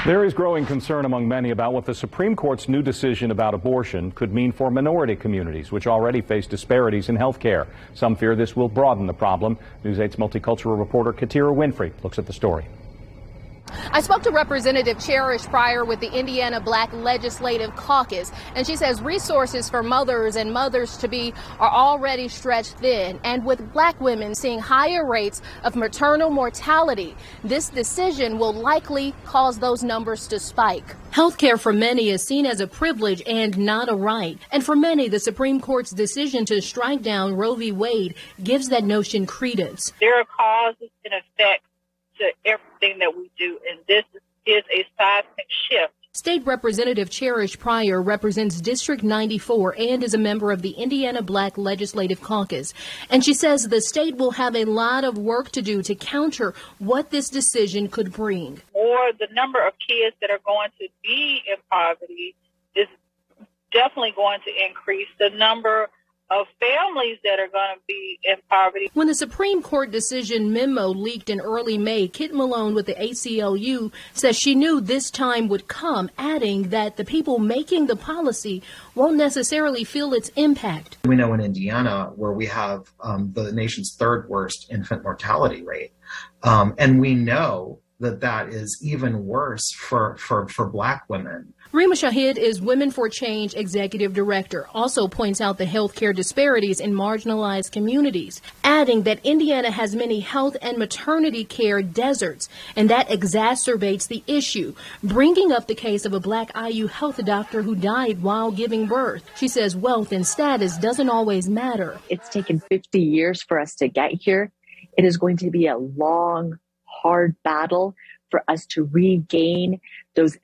There is growing concern among many about what the Supreme Court's new decision about abortion could mean for minority communities, which already face disparities in health care. Some fear this will broaden the problem. News 8's multicultural reporter Katira Winfrey looks at the story. I spoke to Representative Cherish Pryor with the Indiana Black Legislative Caucus, and she says resources for mothers and mothers-to-be are already stretched thin. And with black women seeing higher rates of maternal mortality, this decision will likely cause those numbers to spike. Healthcare for many is seen as a privilege and not a right. And for many, the Supreme Court's decision to strike down Roe v. Wade gives that notion credence. There are causes and effects to everything that we do, and this is a seismic shift. State Representative Cherish Pryor represents District 94 and is a member of the Indiana Black Legislative Caucus. And she says the state will have a lot of work to do to counter what this decision could bring. Or the number of kids that are going to be in poverty is definitely going to increase. The number of families that are going to be in poverty. When the Supreme Court decision memo leaked in early May, Kit Malone with the ACLU says she knew this time would come, adding that the people making the policy won't necessarily feel its impact. We know in Indiana, where we have the nation's third worst infant mortality rate, and we know that that is even worse for black women. Rima Shahid is Women for Change Executive Director, also points out the healthcare disparities in marginalized communities, adding that Indiana has many health and maternity care deserts, and that exacerbates the issue, bringing up the case of a black IU health doctor who died while giving birth. She says wealth and status doesn't always matter. It's taken 50 years for us to get here. It is going to be a long, hard battle for us to regain those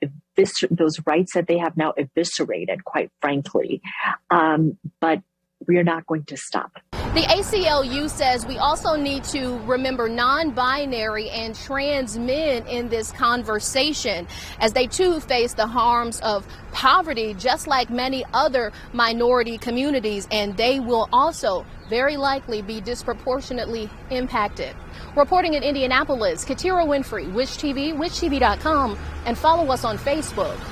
rights that they have now eviscerated, quite frankly. But we are not going to stop. The ACLU says we also need to remember non-binary and trans men in this conversation, as they too face the harms of poverty, just like many other minority communities, and they will also very likely be disproportionately impacted. Reporting in Indianapolis, Katira Winfrey, WISH TV, WISHTV.com, and follow us on Facebook.